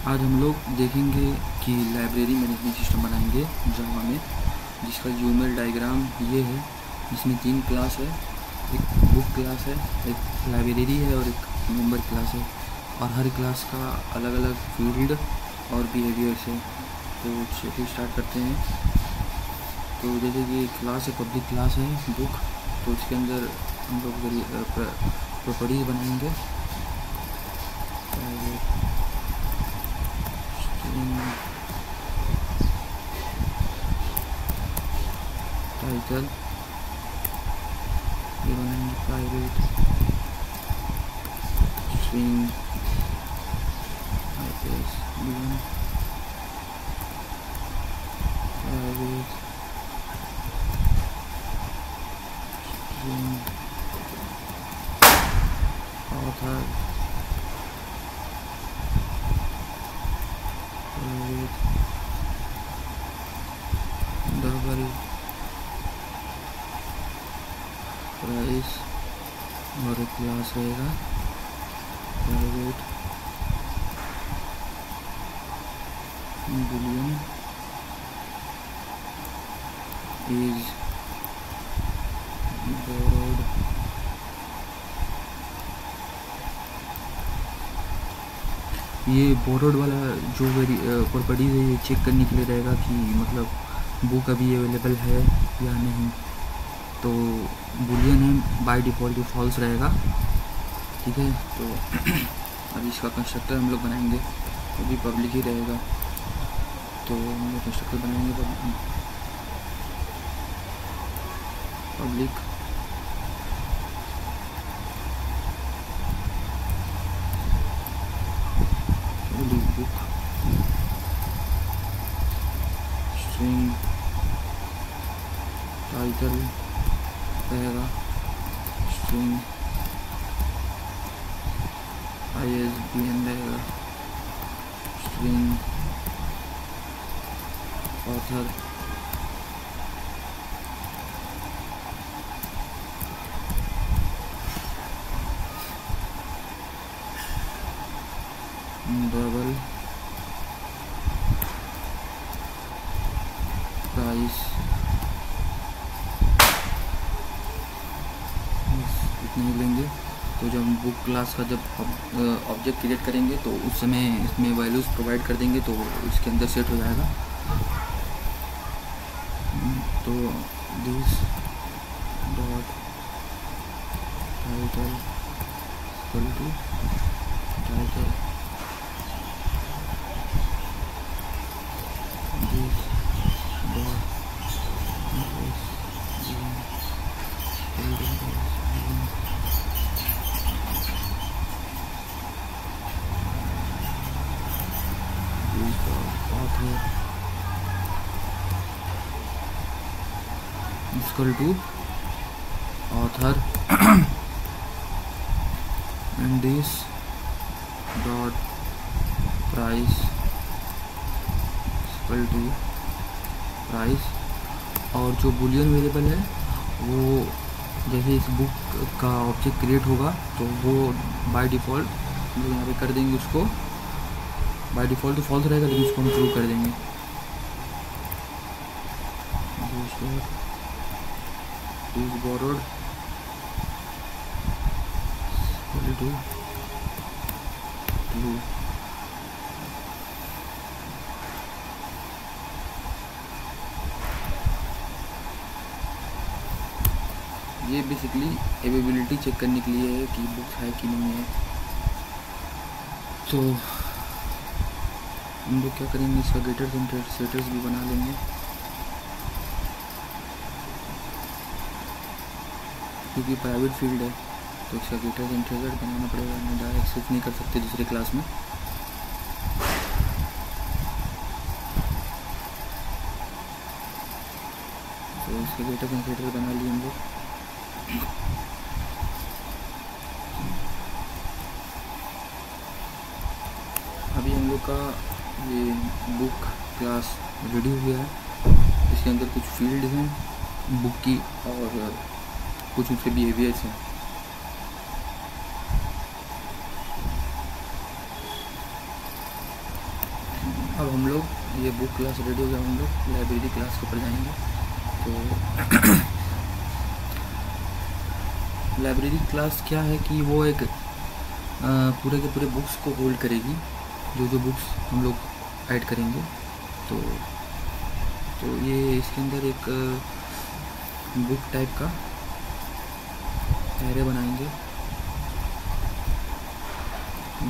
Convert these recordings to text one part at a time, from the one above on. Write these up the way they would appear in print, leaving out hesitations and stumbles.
आज हम लोग देखेंगे कि लाइब्रेरी मैनेजमेंट सिस्टम बनाएंगे जावा में, जिसका यूएमएल डायग्राम ये है, जिसमें 3 क्लास है। एक बुक क्लास है, एक लाइब्रेरी है और एक मेंबर क्लास है, और हर क्लास का अलग अलग फील्ड और बिहेवियर्स है। तो चलिए स्टार्ट करते हैं। तो जैसे कि क्लास है, पब्लिक क्लास है बुक, तो इसके अंदर हम लोग प्रॉपर्टीज बनाएंगे। टाइटल ये बनाएंगे, private string private string author private double price, और एक क्लास रहेगा प्राइवेट बूलियन इज बोरोड। ये बोरोड वाला जो प्रॉपर्टीज है, ये चेक करने के लिए रहेगा कि मतलब बुक अभी अवेलेबल है या नहीं। तो बूलियन है, बाय डिफ़ॉल्ट ये फॉल्स रहेगा, ठीक है। तो अभी इसका कंस्ट्रक्टर हम लोग बनाएंगे, वो भी पब्लिक ही रहेगा। तो हम लोग कंस्ट्रक्टर बनाएंगे पब्लिक बुक स्ट्रिंग टाइटल रहेगा, स्ट्रिंग ISBN रहेगा, स्ट्रिंग ऑथर डबल प्राइस। इतने ही लेंगे। तो जब हम बुक क्लास का जब ऑब्जेक्ट क्रिएट करेंगे तो उस समय इसमें वैल्यूज़ प्रोवाइड कर देंगे, तो इसके अंदर सेट हो जाएगा। तो this dot title equal to title this dot equal to author and this dot price equal to price। और जो बूलियन वेरिएबल है वो जैसे इस बुक का ऑब्जेक्ट क्रिएट होगा तो वो बाय डिफ़ॉल्ट हम लोग यहाँ पे कर देंगे, उसको बाय डिफ़ॉल्ट तो फॉल्स रहेगा, लेकिन उसको हम ट्रू कर देंगे। is borrowed equal to blue। ये बेसिकली अवेलेबिलिटी चेक करने के लिए है कि बुक है कि नहीं है। तो हम लोग क्या करेंगे, इसका गेटर्स एंड सेटर्स भी बना लेंगे, क्योंकि प्राइवेट फील्ड है तो इसका गेटर्स एंड ट्रेजर बनाना पड़ेगा। हम डायरेक्ट एक्सेस नहीं कर सकते दूसरे क्लास में। तो इसके गेटर्स एंड ट्रेजर बना लिए हम लोग। अभी हम लोग का ये बुक क्लास रेडी हो गया है। इसके अंदर कुछ फील्ड हैं बुक की और कुछ उसके बिहेवियर्स हैं। अब हम लोग ये बुक क्लास रेडी हो गया, हम लोग लाइब्रेरी क्लास के ऊपर जाएंगे। तो लाइब्रेरी क्लास क्या है कि वो एक पूरे के पूरे बुक्स को होल्ड करेगी, जो बुक्स हम लोग ऐड करेंगे। तो ये इसके अंदर एक बुक टाइप का एरे बनाएंगे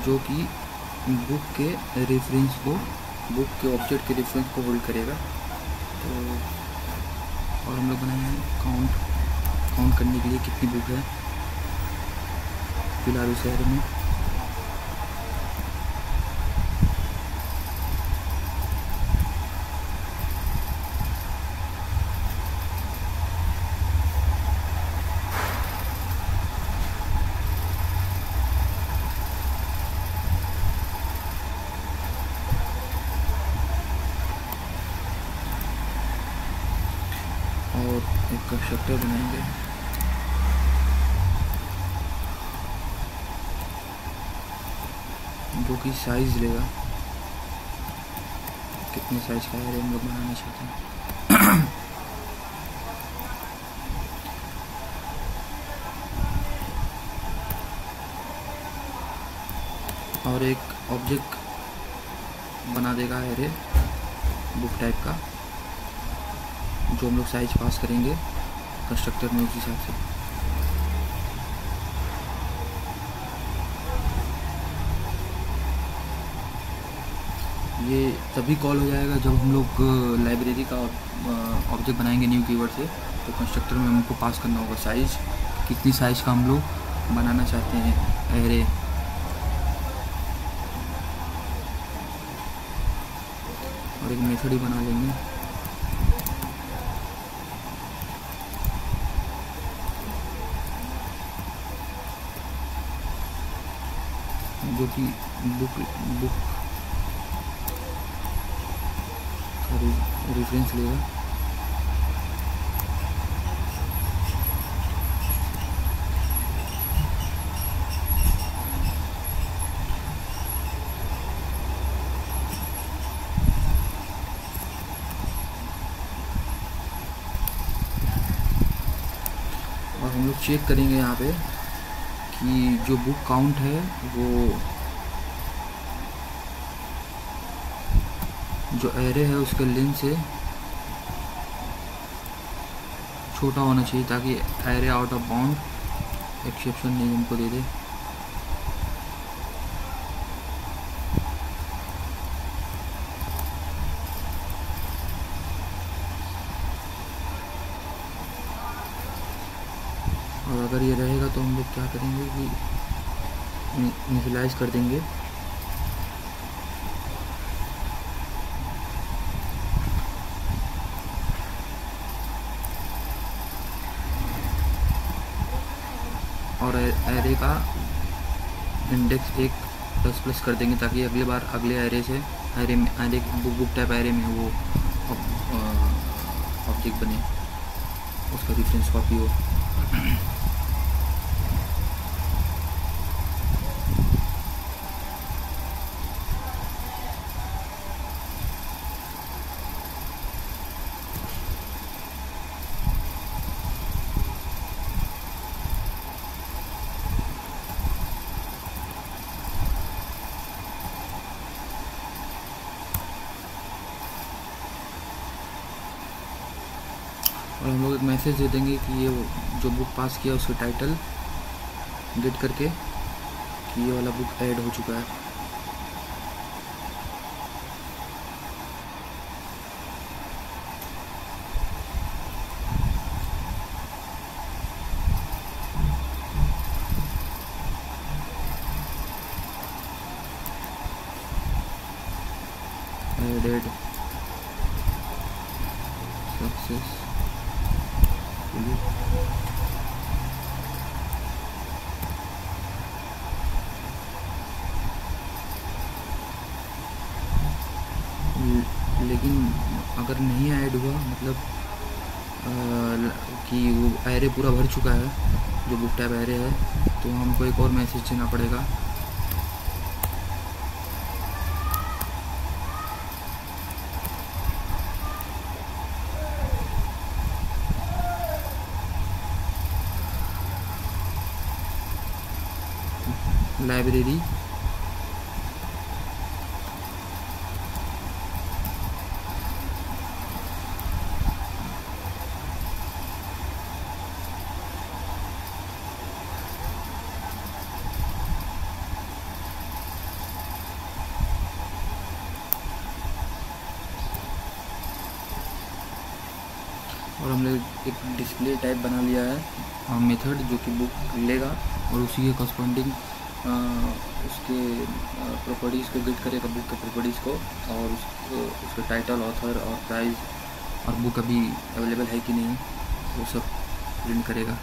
जो कि बुक के रेफरेंस को, बुक के ऑब्जेक्ट के रेफरेंस को होल्ड करेगा। तो और हम लोग बनाएंगे काउंट करने के लिए कितनी बुक है फिलहाल उस एरे में। और एक कंस्ट्रक्टर बनाएंगे जो कि साइज लेगा, कितने साइज का एरे हम लोग बनाना चाहते हैं। और एक ऑब्जेक्ट बना देगा एरे बुक टाइप का, जो हम लोग साइज पास करेंगे कंस्ट्रक्टर में उस हिसाब से। ये तभी कॉल हो जाएगा जब हम लोग लाइब्रेरी का ऑब्जेक्ट बनाएंगे न्यू कीवर्ड से। तो कंस्ट्रक्टर में हमको पास करना होगा साइज, कितनी साइज का हम लोग बनाना चाहते हैं एरे। और एक मेथड ही बना लेंगे जो कि बुक का रेफरेंस लेगा। और हम लोग चेक करेंगे यहाँ पे कि जो बुक काउंट है वो जो एरे है उसके लेंथ से छोटा होना चाहिए, ताकि array out of bound exception नहीं हमको दे दे। और अगर ये रहेगा तो हम लोग क्या करेंगे कि इनिशियलाइज कर देंगे और एरे का इंडेक्स 1++ कर देंगे, ताकि अगली बार अगले एरे से एरे बुक टाइप एरे में वो ऑब्जेक्ट बने, उसका रेफरेंस कॉपी हो। और हम लोग एक मैसेज दे देंगे कि ये जो बुक पास किया उसके टाइटल गेट करके कि ये वाला बुक ऐड हो चुका है। एडेड सक्सेस लेकिन अगर नहीं ऐड हुआ, मतलब कि वो एरे पूरा भर चुका है जो बुक टाइप एरे है, तो हमको एक और मैसेज देना पड़ेगा लाइब्रेरी और हमने एक डिस्प्ले टाइप बना लिया है मेथड जो कि बुक लेगा और उसी के कॉरस्पॉन्डिंग उसके प्रॉपर्टीज़ को गेट करेगा, बुक के प्रॉपर्टीज़ को, और उसके टाइटल, ऑथर और प्राइस और बुक अभी अवेलेबल है कि नहीं वो सब प्रिंट करेगा।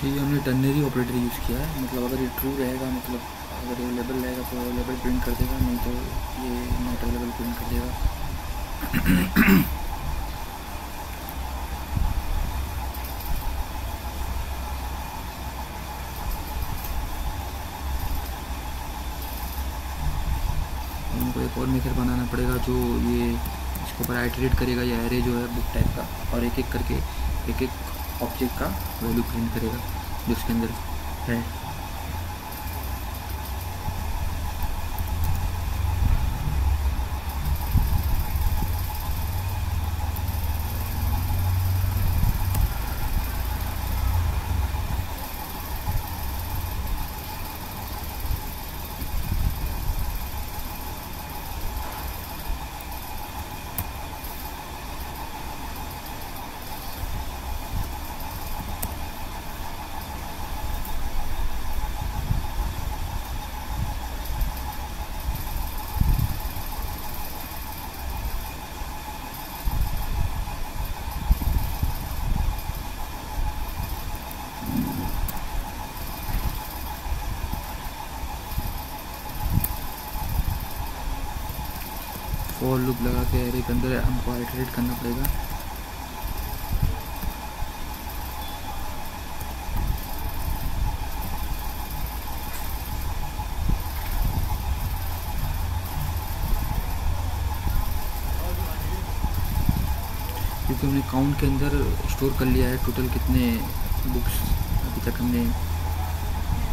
ये हमने टर्नरी ऑपरेटर यूज़ किया है, मतलब अगर ये ट्रू रहेगा, मतलब अगर अवेलेबल रहेगा तो अवेलेबल प्रिंट कर देगा, नहीं तो ये नॉट अवेलेबल प्रिंट कर देगा। हमको एक और मेथड बनाना पड़ेगा जो ये इसके ऊपर आइटरेट करेगा, ये एरे जो है बुक टाइप का, और एक एक करके एक एक ऑब्जेक्ट का वैल्यू प्रिंट करेगा जो उसके अंदर है। फॉर लूप लगा के एरे के अंदर हमको आइटरेट करना पड़ेगा। क्योंकि हमने काउंट के अंदर स्टोर कर लिया है टोटल कितने बुक्स अभी तक हमने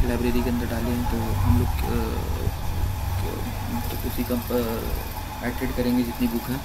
लाइब्रेरी के अंदर डाले हैं, तो हम लोग तो उसी का आइटरेट करेंगे जितनी बुक है।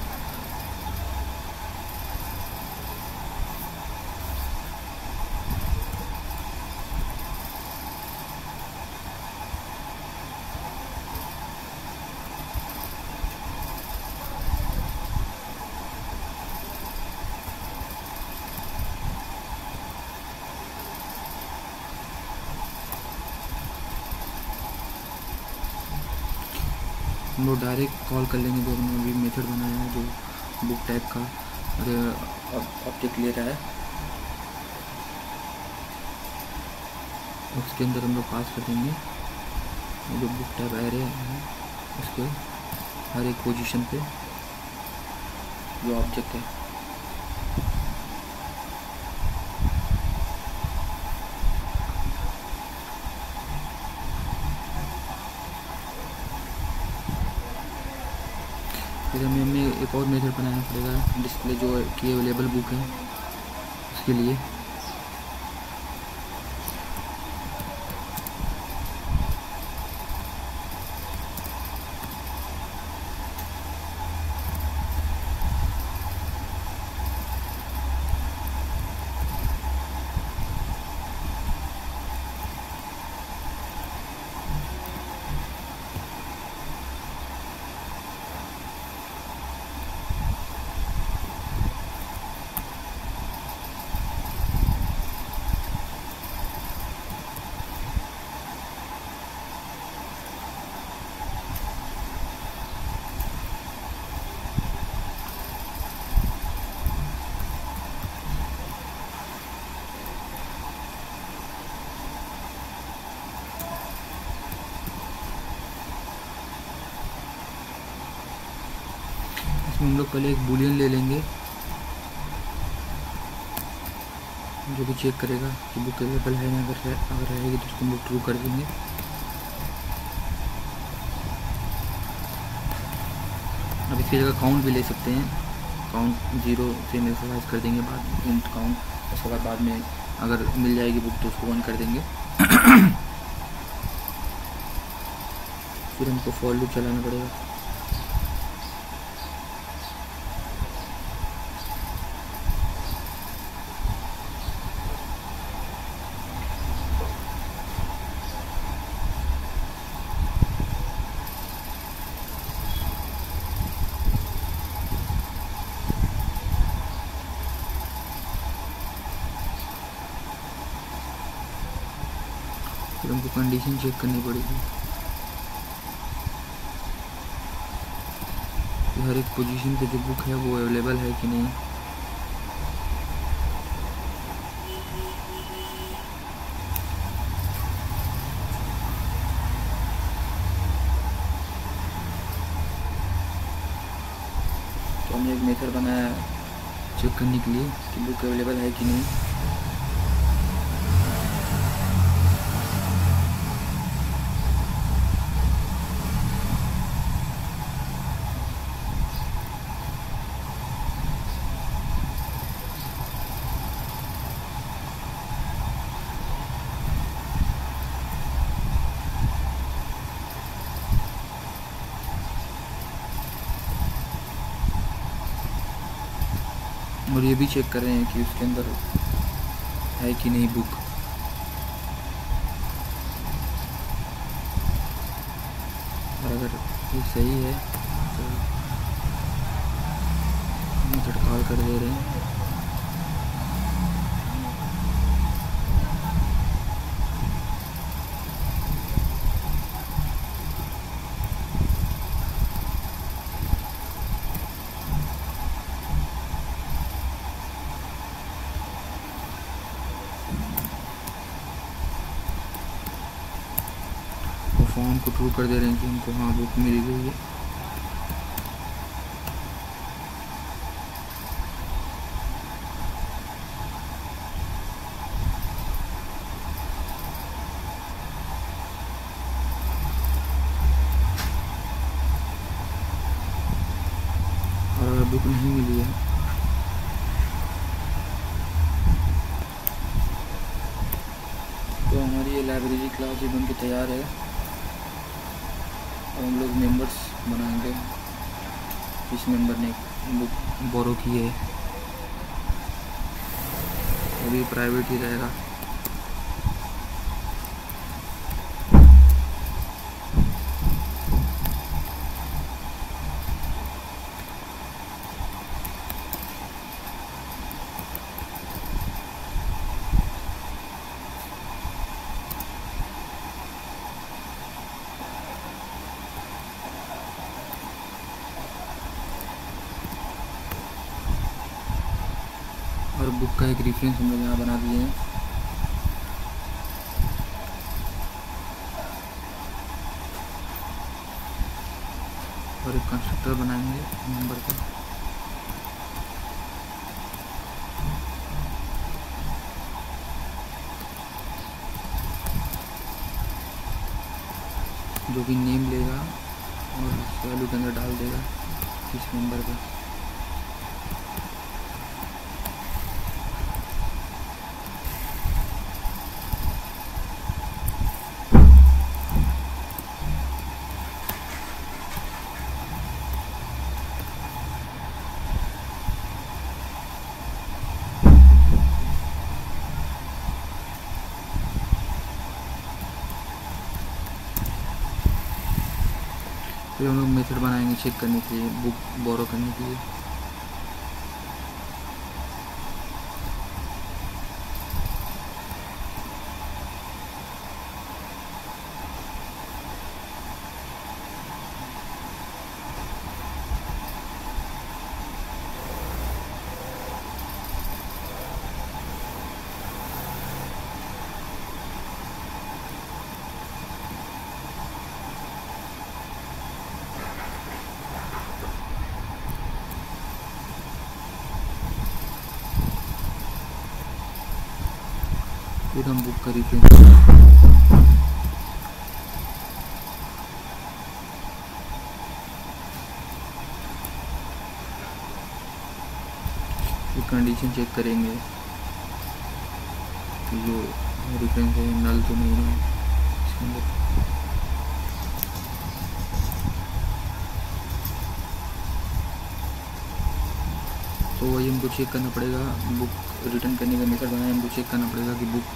हम लोग डायरेक्ट कॉल कर लेंगे जो हमने अभी मेथड बनाया है, जो बुक टैग का ऑब्जेक्ट ले रहा है, उसके अंदर हम लोग पास कर देंगे जो बुक टैग एरे है उसके हर एक पोजीशन पे जो ऑब्जेक्ट है। फिर हमें एक और मेथड बनाना पड़ेगा डिस्प्ले जो की अवेलेबल बुक है उसके लिए। इसमें हम लोग पहले एक बूलियन ले लेंगे जो कि चेक करेगा कि बुक अवेलेबल है या अगर रहेगी तो उसको हम लोग ट्रू कर देंगे। अब इसकी जगह काउंट भी ले सकते हैं, काउंट 0 से इनिशियलाइज कर देंगे, बाद इंट काउंट, उसके बाद में अगर मिल जाएगी बुक तो उसको 1 कर देंगे। फिर हमको फॉर लूप चलाना पड़ेगा। फिर हमको कंडीशन चेक करनी पड़ेगी कि हर एक पोजीशन पे जो बुक है वो अवेलेबल है कि नहीं। तो हमने एक मेथड बनाया चेक करने के लिए कि बुक अवेलेबल है कि नहीं। और ये भी चेक कर रहे हैं कि उसके अंदर है कि नहीं बुक। और अगर ये सही है तो मेथड कॉल कर दे रहे हैं। फॉर्म को ट्रू कर दे रहे हैं कि हमको हाँ बुक मिल गई है। और अगर बुक नहीं मिली है तो हमारी ये लाइब्रेरी क्लास ये बन के तैयार है और हम लोग मेंबर्स बनाएंगे। किस मेंबर ने बुक बोरो की है वो भी प्राइवेट ही रहेगा। और बुक का एक रेफरेंस हम लोग यहाँ बना दिए हैं। और एक कंस्ट्रक्टर बनाएंगे मेंबर का। जो कि नेम लेगा और वैल्यू के अंदर डाल देगा इस मेंबर का। फिर हम लोग मेथड बनाएंगे चेक करने के लिए, बुक बोरो करने के लिए। फिर हम बुक का रेफरेंस कंडीशन चेक करेंगे कि जो रेफरेंस है नल तो नहीं है इसके अंदर। तो वही हमको चेक करना पड़ेगा। बुक रिटर्न करने का मेथड बनाए, हमको चेक करना पड़ेगा कि बुक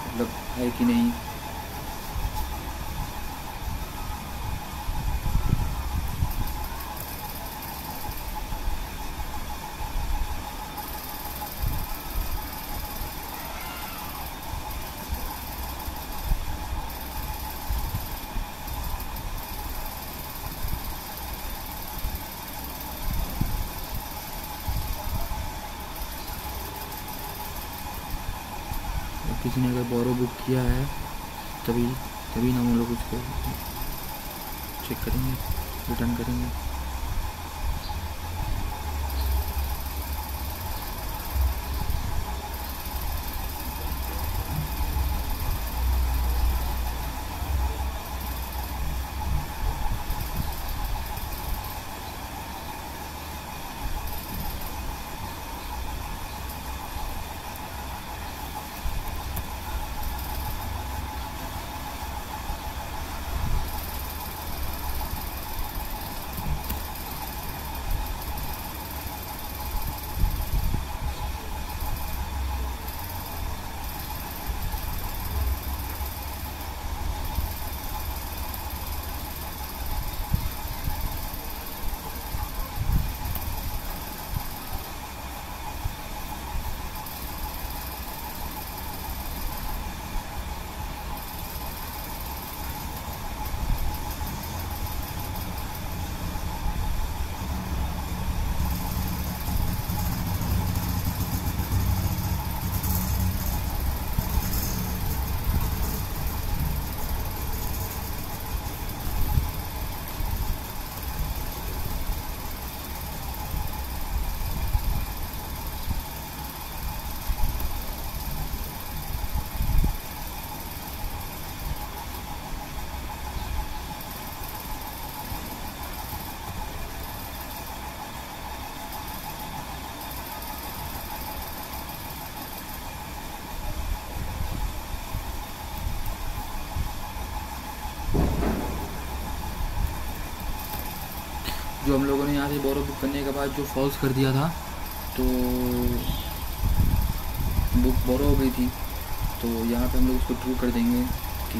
मतलब है कि नहीं। किसी ने अगर बोरो बुक किया है तभी ना हम लोग उसको चेक करेंगे, रिटर्न करेंगे। जो हम लोगों ने यहाँ से बोरो बुक करने के बाद जो फॉल्स कर दिया था, तो बुक बोरो हो गई थी। तो यहाँ पे हम लोग उसको ट्रू कर देंगे कि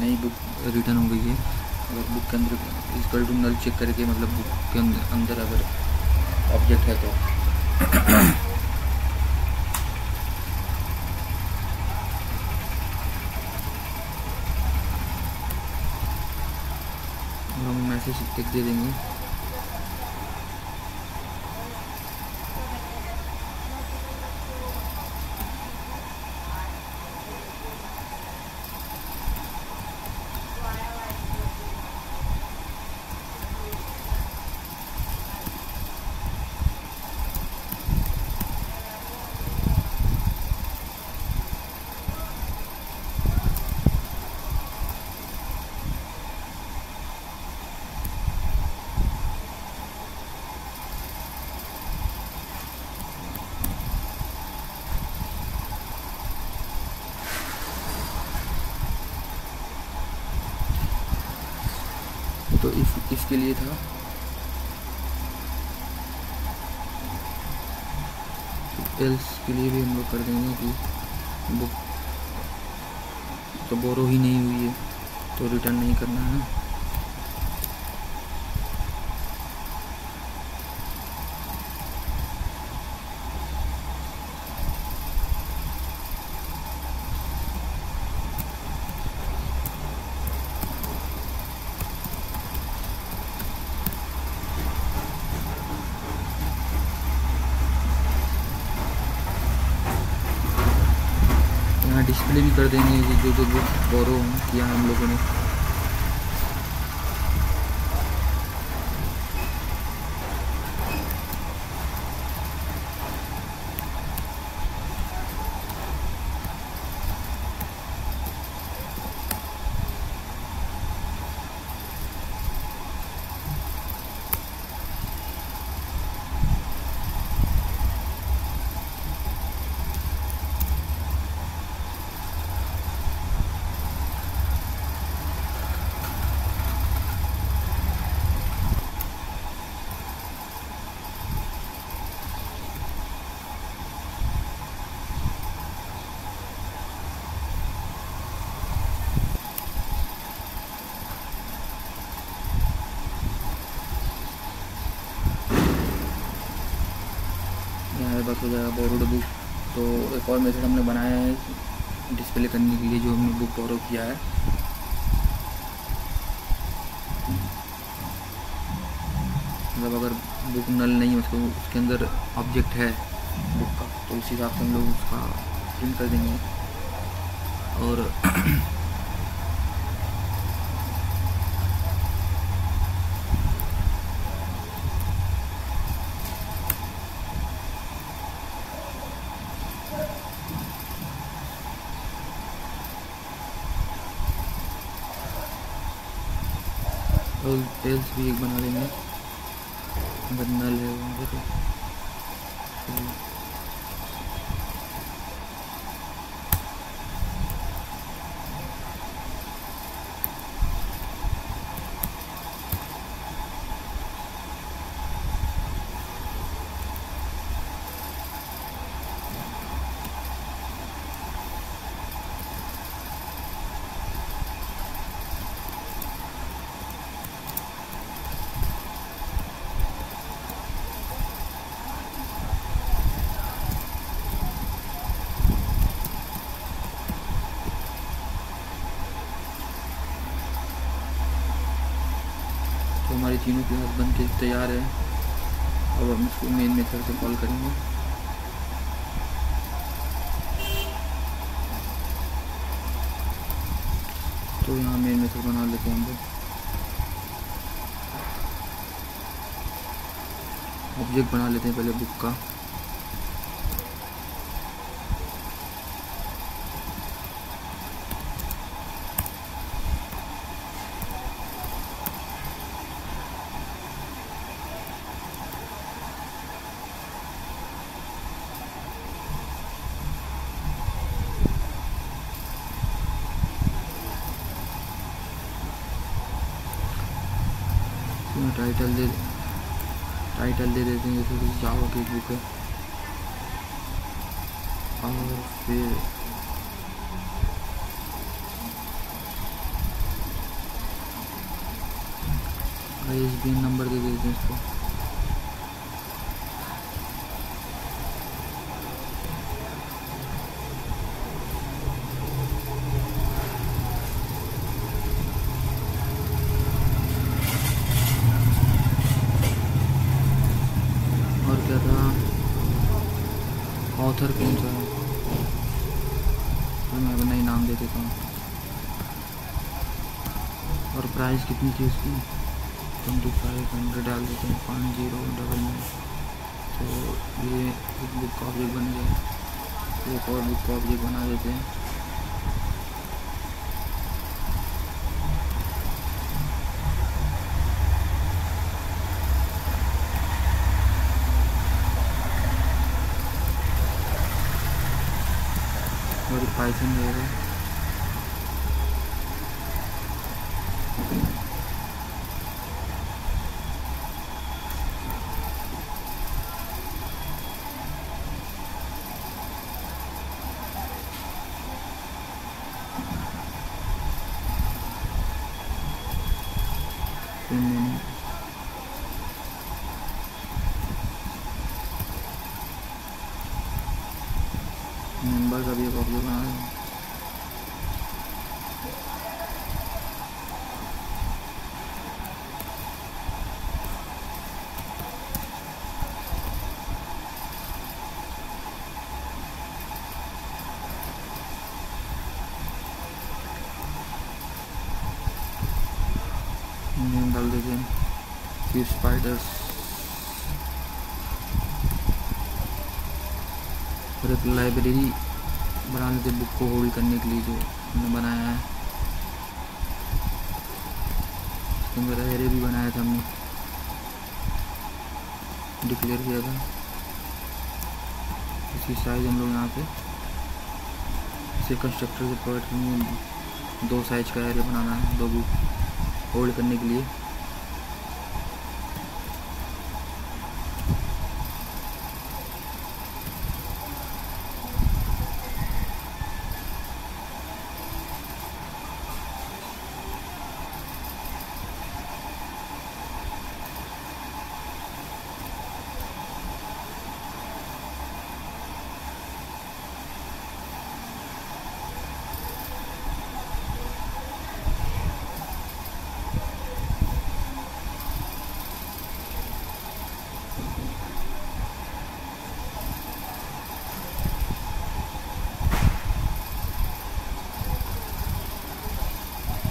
नई बुक रिटर्न हो गई है। अगर बुक के अंदर इक्वल टू नल चेक करके, मतलब बुक के अंदर अगर ऑब्जेक्ट है तो। हम मैसेज टिक दे देंगे। तो इसके लिए था। एल्स के लिए भी हम लोग कर देंगे कि बुक तो बोरो ही नहीं हुई है तो रिटर्न नहीं करना है। डिस्प्ले भी कर देंगे कि जो बुक बोरो किया हम लोगों ने। बस हो जाएगा बोरोड बुक। तो एक और मेथड हमने बनाया है डिस्प्ले करने के लिए, जो हमने बुक बोरो किया है। मतलब अगर बुक नल नहीं है, उसके अंदर ऑब्जेक्ट है बुक का, तो उस हिसाब से हम लोग उसका प्रिंट कर देंगे। और एल्स भी एक बना लेंगे अगर नल है वहाँ तो। हमारी तीनों क्लास बन के तैयार है। अब हम इसको मेन मेथड से कॉल करेंगे। तो यहाँ मेन मेथड बना लेते हैं हम लोग। ऑब्जेक्ट बना लेते हैं पहले बुक का। टाइटल दे टाइटल दे देते हैं, जैसे कि जावा की बुक है। और फिर ISBN नंबर दे देते हैं इसको। और क्या था, ऑथर कौन सा है, तो मैं अपना ही नाम दे देता हूँ। और प्राइस कितनी थी उसकी, 2500 डाल देते हैं, 5099। तो ये एक बुक का ऑब्जेक्ट बन गया। एक और बुक का ऑब्जेक्ट बना देते हैं। और पाइथन रहेगा। मेंबर का भी एक ऑब्जेक्ट बना है। नेम डाल देते हैं, फिर स्पाइडर्स। और एक लाइब्रेरी बना लेते बुक को होल्ड करने के लिए, जो हमने बनाया है। मेरा एरे भी बनाया था, हमने डिक्लेयर किया था। इसकी साइज हम लोग यहाँ पे इसे कंस्ट्रक्टर से प्रोवाइड करेंगे। 2 साइज का एरे बनाना है, 2 बुक होल्ड करने के लिए।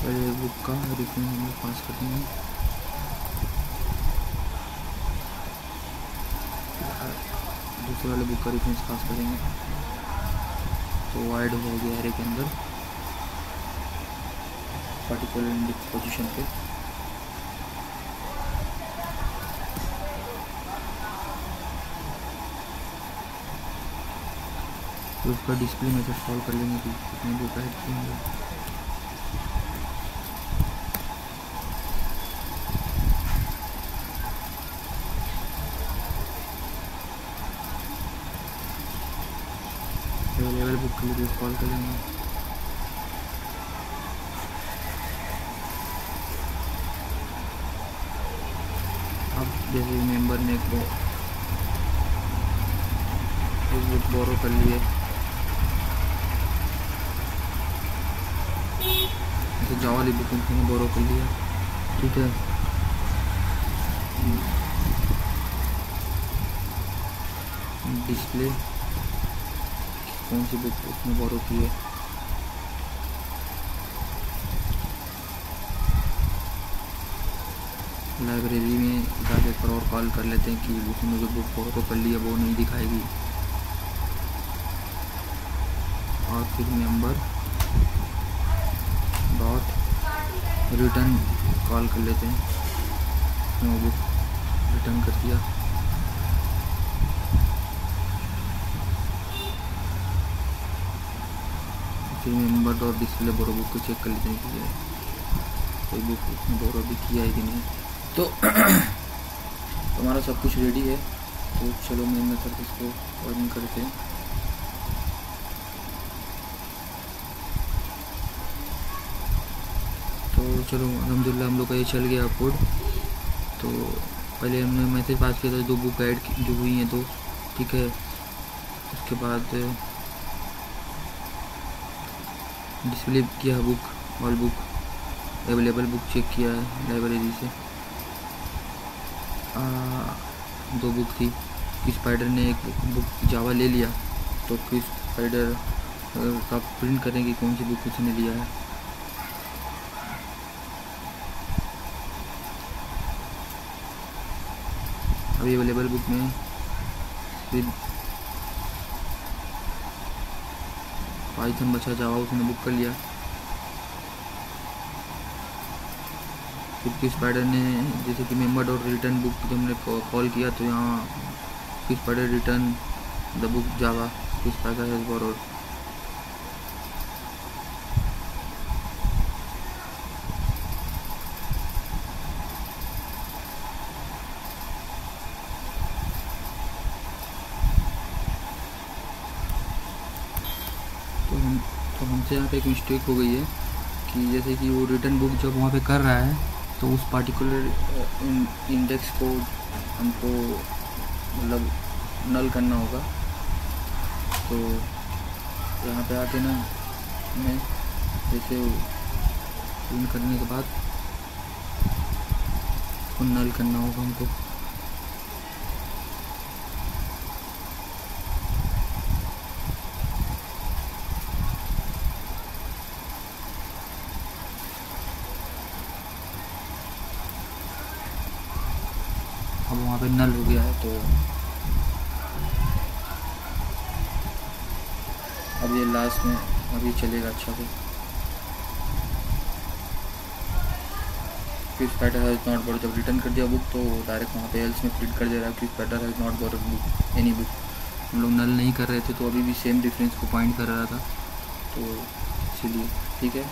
पहले बुक का रेफरेंस हम लोग पास कर देंगे। दूसरे वाले बुक का रेफरेंस पास करेंगे तो वाइड हो गया एरे के अंदर पर्टिकुलर पोजीशन पे। तो उसका डिस्प्ले मेथड सॉल्व कर लेंगे कि कितने बुक ऐड किए। अवेलेबल बुक के लिए कॉल करेंगे। अब जैसे मेंबर ने एक बुक बोरो कर लिए, जैसे जावा वाली बुक उन्होंने बोरो कर लिया, ठीक है। डिस्प्ले कौन सी बुक उसने बोरो की है, लाइब्रेरी में जाकर और कॉल कर लेते हैं कि उसने जो बुक बोरो कर लिया वो नहीं दिखाएगी। और फिर मेंबर डॉट रिटर्न कॉल कर लेते हैं, वो बुक रिटर्न कर दिया। फिर मेंबर डॉट डिस्प्ले बोरो बुक को चेक कर लेते हैं कि कोई बुक उसने बोरो भी किया है कि नहीं। तो हमारा सब कुछ रेडी है। तो चलो मेन मेथड इसको ऑन करते हैं। तो चलो अल्हम्दुलिल्लाह हम लोग का ये चल गया कोड। तो पहले हमने मैसेज पास किया था 2 बुक ऐड जो हुई हैं 2, ठीक है। उसके बाद डिस्प्ले किया book, all book available book check किया है लाइब्रेरी से। 2 बुक थी। क्विक स्पाइडर ने एक बुक जावा ले लिया, तो क्विक स्पाइडर का प्रिंट करेंगे कौन सी बुक उसने लिया है। अभी अवेलेबल बुक में फिर पाइथन बचा, जावा उसने बुक कर लिया। फिर क्विक स्पाइडर ने जैसे कि मेंबर डॉट रिटर्न बुक जब हमने कॉल किया तो यहाँ quick spider return the book Java quick spider has borrowed. तो हमसे यहाँ पे एक मिस्टेक हो गई है कि जैसे कि वो रिटर्न बुक जब वहाँ पे कर रहा है तो उस पार्टिकुलर इंडेक्स को हमको मतलब नल करना होगा। तो यहाँ पे आके ना हमें जैसे प्रिंट करने के बाद उसको नल करना होगा हमको। अब वहाँ पे नल हो गया है। तो अब ये लास्ट में अभी चलेगा अच्छा से। Quick spider has not borrowed जब रिटर्न कर दिया बुक तो डायरेक्ट वहाँ पे एल्स में प्रिंट कर दे रहा है quick spider has not borrowed book any book. हम लोग नल नहीं कर रहे थे तो अभी भी सेम डिफरेंस को पॉइंट कर रहा था, तो इसीलिए ठीक है।